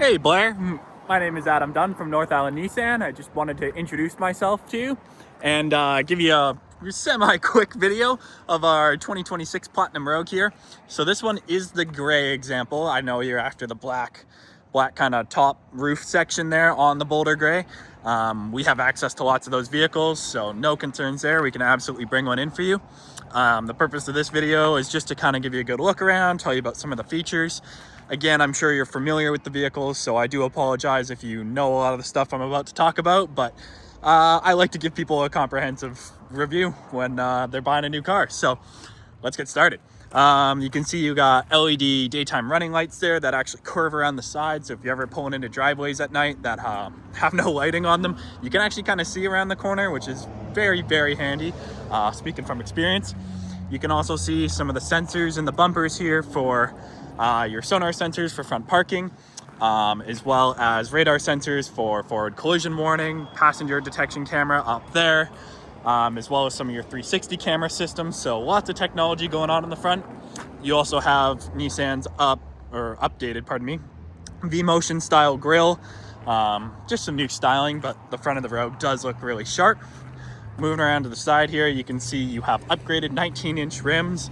Hey Blair, my name is Adam Dunn from North Island Nissan. I just wanted to introduce myself to you and give you a semi-quick video of our 2026 Platinum Rogue here. So this one is the gray example. I know you're after the black kind of top roof section there on the Boulder Gray. We have access to lots of those vehicles, so no concerns there. We can absolutely bring one in for you. The purpose of this video is just to kind of give you a good look around, tell you about some of the features. Again, I'm sure you're familiar with the vehicles, so I do apologize if you know a lot of the stuff I'm about to talk about, but I like to give people a comprehensive review when they're buying a new car. So let's get started. You can see you got LED daytime running lights there that actually curve around the side. So if you're ever pulling into driveways at night that have no lighting on them, you can actually kind of see around the corner, which is very, very handy. Speaking from experience, you can also see some of the sensors in the bumpers here for your sonar sensors for front parking, as well as radar sensors for forward collision warning, passenger detection camera up there, as well as some of your 360 camera systems. So lots of technology going on in the front. You also have Nissan's updated V-Motion style grille. Just some new styling, but the front of the Rogue does look really sharp. Moving around to the side here, you can see you have upgraded 19-inch rims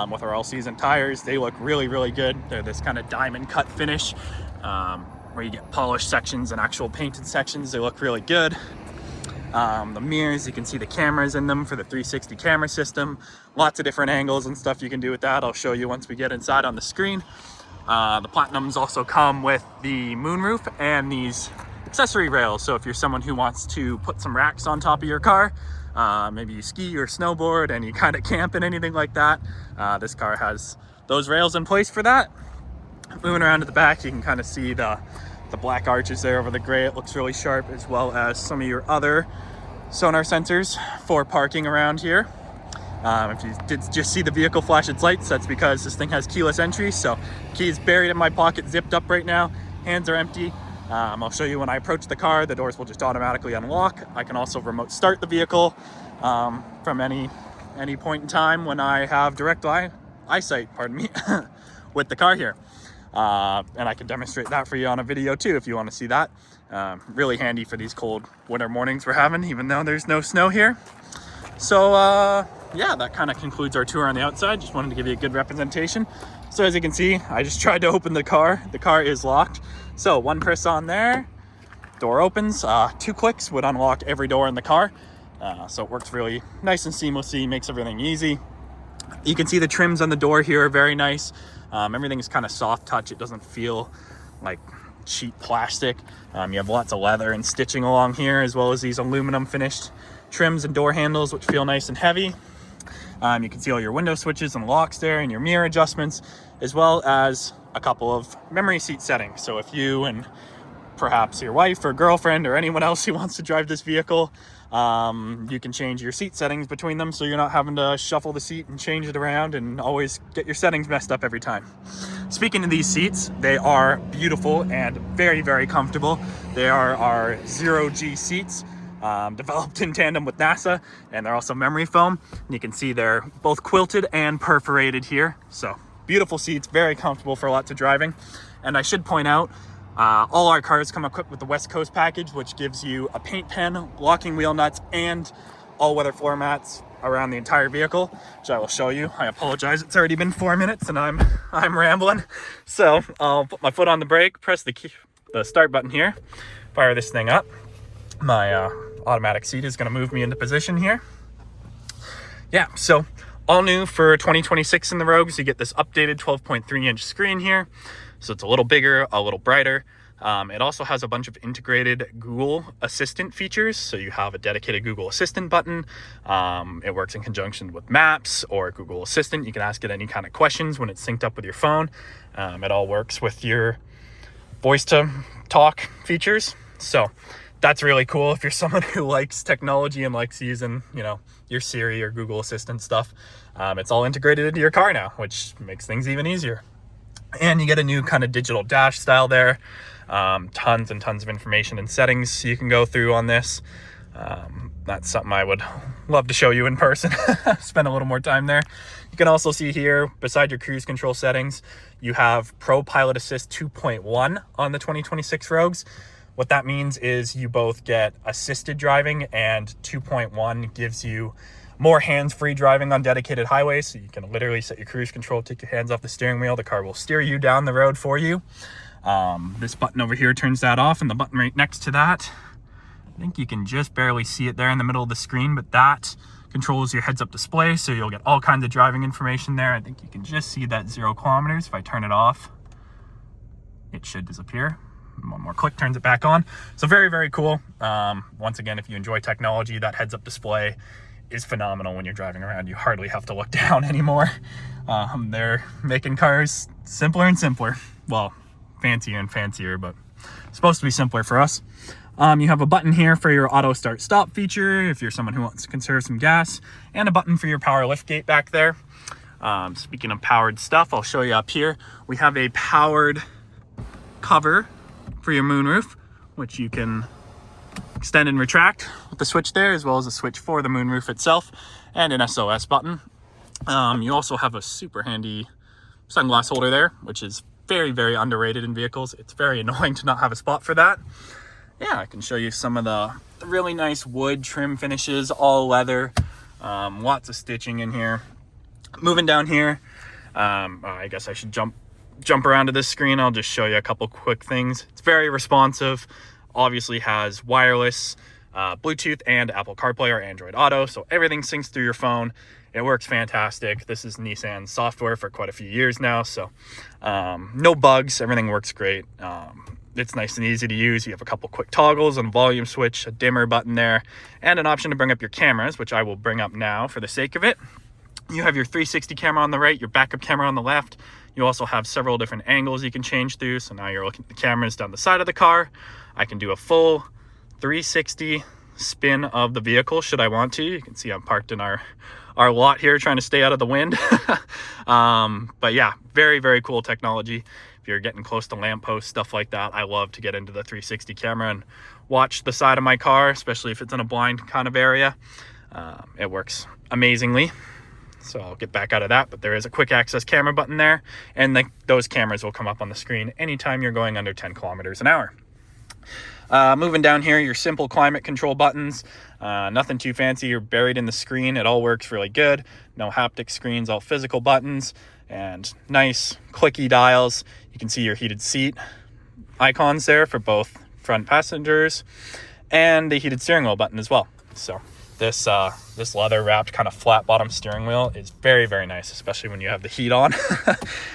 with our all-season tires. They look really, really good. They're this kind of diamond cut finish where you get polished sections and actual painted sections. They look really good. The mirrors, you can see the cameras in them for the 360 camera system. Lots of different angles and stuff you can do with that. I'll show you once we get inside on the screen. The Platinums also come with the moonroof and these accessory rails. So if you're someone who wants to put some racks on top of your car, maybe you ski or snowboard and you kind of camp and anything like that, this car has those rails in place for that. Moving around to the back, you can kind of see the black arches there over the gray. It looks really sharp, as well as some of your other sonar sensors for parking around here. If you did just see the vehicle flash its lights, that's because this thing has keyless entry. So key is buried in my pocket, zipped up right now. Hands are empty. I'll show you when I approach the car, the doors will just automatically unlock. I can also remote start the vehicle from any point in time when I have direct eyesight, with the car here. And I can demonstrate that for you on a video too if you want to see that. Really handy for these cold winter mornings we're having, even though there's no snow here. So yeah, that kind of concludes our tour on the outside. Just wanted to give you a good representation. So as you can see, I just tried to open the car. The car is locked. So one press on there, door opens. 2 clicks would unlock every door in the car. So it works really nice and seamlessly, makes everything easy. You can see the trims on the door here are very nice. Everything is kind of soft touch. It doesn't feel like cheap plastic. You have lots of leather and stitching along here, as well as these aluminum finished trims and door handles, which feel nice and heavy. You can see all your window switches and locks there, and your mirror adjustments, as well as a couple of memory seat settings. So if you and perhaps your wife or girlfriend or anyone else who wants to drive this vehicle, you can change your seat settings between them, so you're not having to shuffle the seat and change it around and always get your settings messed up every time. Speaking of these seats, they are beautiful and very, very comfortable. They are our 0G seats, developed in tandem with NASA, and they're also memory foam. And you can see they're both quilted and perforated here. So beautiful seats, very comfortable for lots of driving. And I should point out, all our cars come equipped with the West Coast package, which gives you a paint pen, locking wheel nuts, and all-weather floor mats around the entire vehicle, which I will show you. I apologize, it's already been 4 minutes and I'm rambling. So I'll put my foot on the brake, press the start button here, fire this thing up. My automatic seat is going to move me into position here. Yeah, so all new for 2026 in the Rogue. So you get this updated 12.3-inch screen here. So it's a little bigger, a little brighter. It also has a bunch of integrated Google Assistant features. So you have a dedicated Google Assistant button. It works in conjunction with Maps or Google Assistant. You can ask it any kind of questions when it's synced up with your phone. It all works with your voice to talk features. So that's really cool if you're someone who likes technology and likes using, your Siri or Google Assistant stuff. It's all integrated into your car now, which makes things even easier. And you get a new kind of digital dash style there. Tons and tons of information and settings you can go through on this. That's something I would love to show you in person. Spend a little more time there. You can also see here, beside your cruise control settings, you have Pro Pilot Assist 2.1 on the 2026 Rogues. What that means is you both get assisted driving, and 2.1 gives you more hands-free driving on dedicated highways. So you can literally set your cruise control, take your hands off the steering wheel. The car will steer you down the road for you. This button over here turns that off, and the button right next to that, I think you can just barely see it there in the middle of the screen, but that controls your heads-up display, so you'll get all kinds of driving information there. I think you can just see that 0 kilometers. If I turn it off, it should disappear. One more click turns it back on. So very, very cool. Once again, if you enjoy technology, that heads-up display is phenomenal when you're driving around. You hardly have to look down anymore. They're making cars simpler and simpler. Well, fancier and fancier, but supposed to be simpler for us. You have a button here for your auto start stop feature if you're someone who wants to conserve some gas, and a button for your power lift gate back there. Speaking of powered stuff, I'll show you up here. We have a powered cover for your moonroof, which you can extend and retract with the switch there, as well as a switch for the moonroof itself, and an SOS button. You also have a super handy sunglass holder there, which is very, very underrated in vehicles. It's very annoying to not have a spot for that. Yeah, I can show you some of the really nice wood trim finishes, all leather, lots of stitching in here. Moving down here, I guess I should jump around to this screen. I'll just show you a couple quick things. It's very responsive, obviously has wireless, Bluetooth, and Apple CarPlay or Android Auto, so everything syncs through your phone. It works fantastic. This is Nissan software for quite a few years now, so no bugs, everything works great. It's nice and easy to use. You have a couple quick toggles and a volume switch, a dimmer button there, and an option to bring up your cameras, which I will bring up now for the sake of it. You have your 360 camera on the right, your backup camera on the left. You also have several different angles you can change through. So now you're looking at the cameras down the side of the car. I can do a full 360 spin of the vehicle should I want to. You can see I'm parked in our lot here trying to stay out of the wind. But yeah, very, very cool technology. If you're getting close to lampposts, stuff like that, I love to get into the 360 camera and watch the side of my car, especially if it's in a blind kind of area. It works amazingly. So I'll get back out of that, but there is a quick access camera button there, and those cameras will come up on the screen anytime you're going under 10 kilometers an hour. Moving down here, your simple climate control buttons, nothing too fancy. You're buried in the screen. It all works really good. No haptic screens, all physical buttons, and nice clicky dials. You can see your heated seat icons there for both front passengers, and the heated steering wheel button as well. So this leather wrapped kind of flat bottom steering wheel is very, very nice, especially when you have the heat on.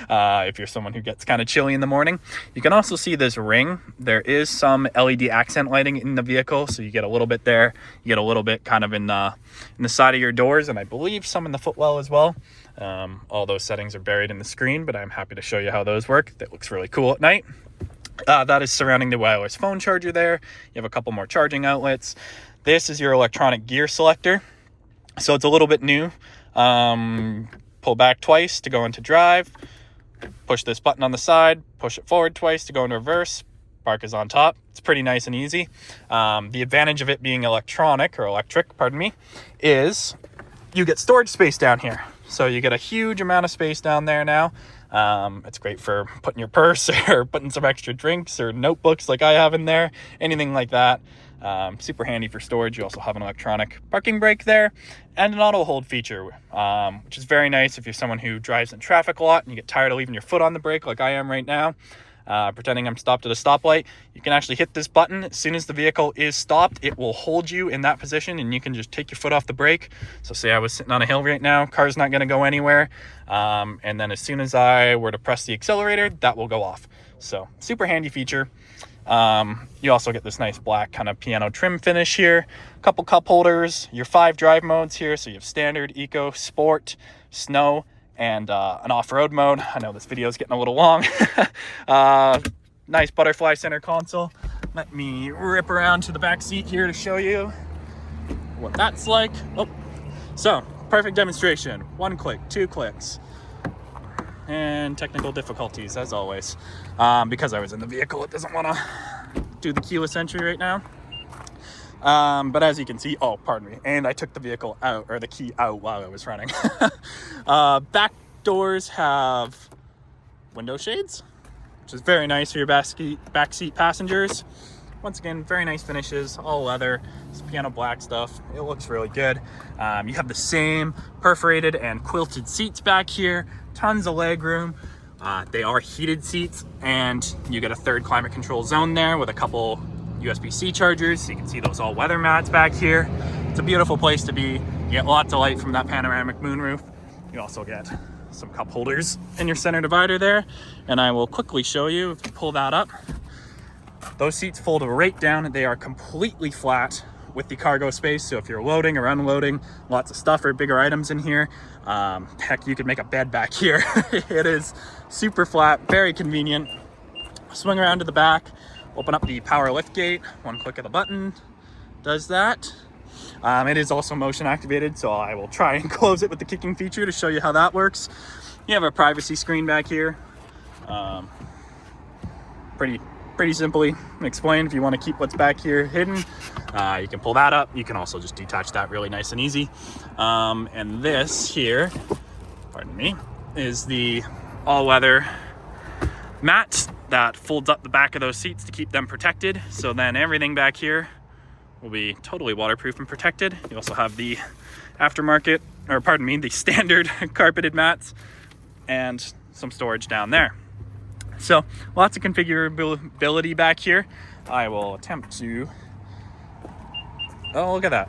If you're someone who gets kind of chilly in the morning. You can also see this ring. There is some LED accent lighting in the vehicle, so you get a little bit there. You get a little bit kind of in the side of your doors, and I believe some in the footwell as well. All those settings are buried in the screen, but I'm happy to show you how those work. That looks really cool at night. That is surrounding the wireless phone charger there. You have a couple more charging outlets. This is your electronic gear selector. So it's a little bit new. Pull back twice to go into drive. Push this button on the side. Push it forward twice to go into reverse. Park is on top. It's pretty nice and easy. The advantage of it being electric, is you get storage space down here. So you get a huge amount of space down there now. It's great for putting your purse or putting some extra drinks or notebooks like I have in there, anything like that. Super handy for storage. You also have an electronic parking brake there and an auto hold feature, which is very nice if you're someone who drives in traffic a lot and you get tired of leaving your foot on the brake like I am right now. Pretending I'm stopped at a stoplight, you can actually hit this button. As soon as the vehicle is stopped, it will hold you in that position and you can just take your foot off the brake. So say I was sitting on a hill right now, car's not going to go anywhere. And then as soon as I were to press the accelerator, that will go off. So super handy feature. You also get this nice black kind of piano trim finish here, a couple cup holders, your 5 drive modes here. So you have standard, eco, sport, snow, and an off-road mode. I know this video is getting a little long. Nice butterfly center console. Let me rip around to the back seat here to show you what that's like. Oh, so perfect demonstration. 1 click, 2 clicks, and technical difficulties as always. Because I was in the vehicle, it doesn't want to do the keyless entry right now. But as you can see, oh, pardon me, and I took the vehicle out, or the key out while I was running. Back doors have window shades, which is very nice for your back seat passengers. Once again, very nice finishes, all leather, it's piano black stuff. It looks really good. You have the same perforated and quilted seats back here, tons of leg room. They are heated seats, and you get a third climate control zone there with a couple USB-C chargers. So you can see those all weather mats back here. It's a beautiful place to be. You get lots of light from that panoramic moonroof. You also get some cup holders in your center divider there. And I will quickly show you, if you pull that up, those seats fold right down. They are completely flat with the cargo space. So if you're loading or unloading lots of stuff or bigger items in here, heck, you could make a bed back here. It is super flat, very convenient. Swing around to the back, open up the power lift gate. One click of the button does that. It is also motion activated, so I will try and close it with the kicking feature to show you how that works. You have a privacy screen back here. Pretty simply explained. If you want to keep what's back here hidden, you can pull that up. You can also just detach that really nice and easy. And this here, pardon me, is the all-weather mat that folds up the back of those seats to keep them protected. So then everything back here will be totally waterproof and protected. You also have the aftermarket, or pardon me, the standard carpeted mats and some storage down there. So lots of configurability back here. I will attempt to, oh, look at that,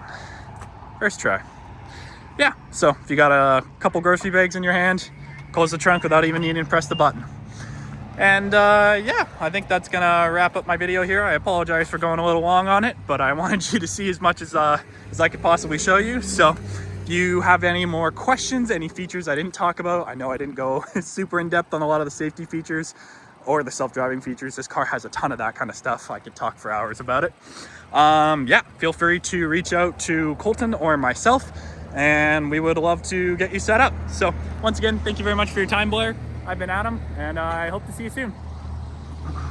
first try. Yeah, so if you got a couple grocery bags in your hand, close the trunk without even needing to press the button. And yeah, I think that's gonna wrap up my video here. I apologize for going a little long on it, but I wanted you to see as much as I could possibly show you. So if you have any more questions, any features I didn't talk about, I know I didn't go super in depth on a lot of the safety features or the self-driving features. This car has a ton of that kind of stuff. I could talk for hours about it. Yeah, feel free to reach out to Colton or myself, and we would love to get you set up. So once again, thank you very much for your time, Blair. I've been Adam, and I hope to see you soon.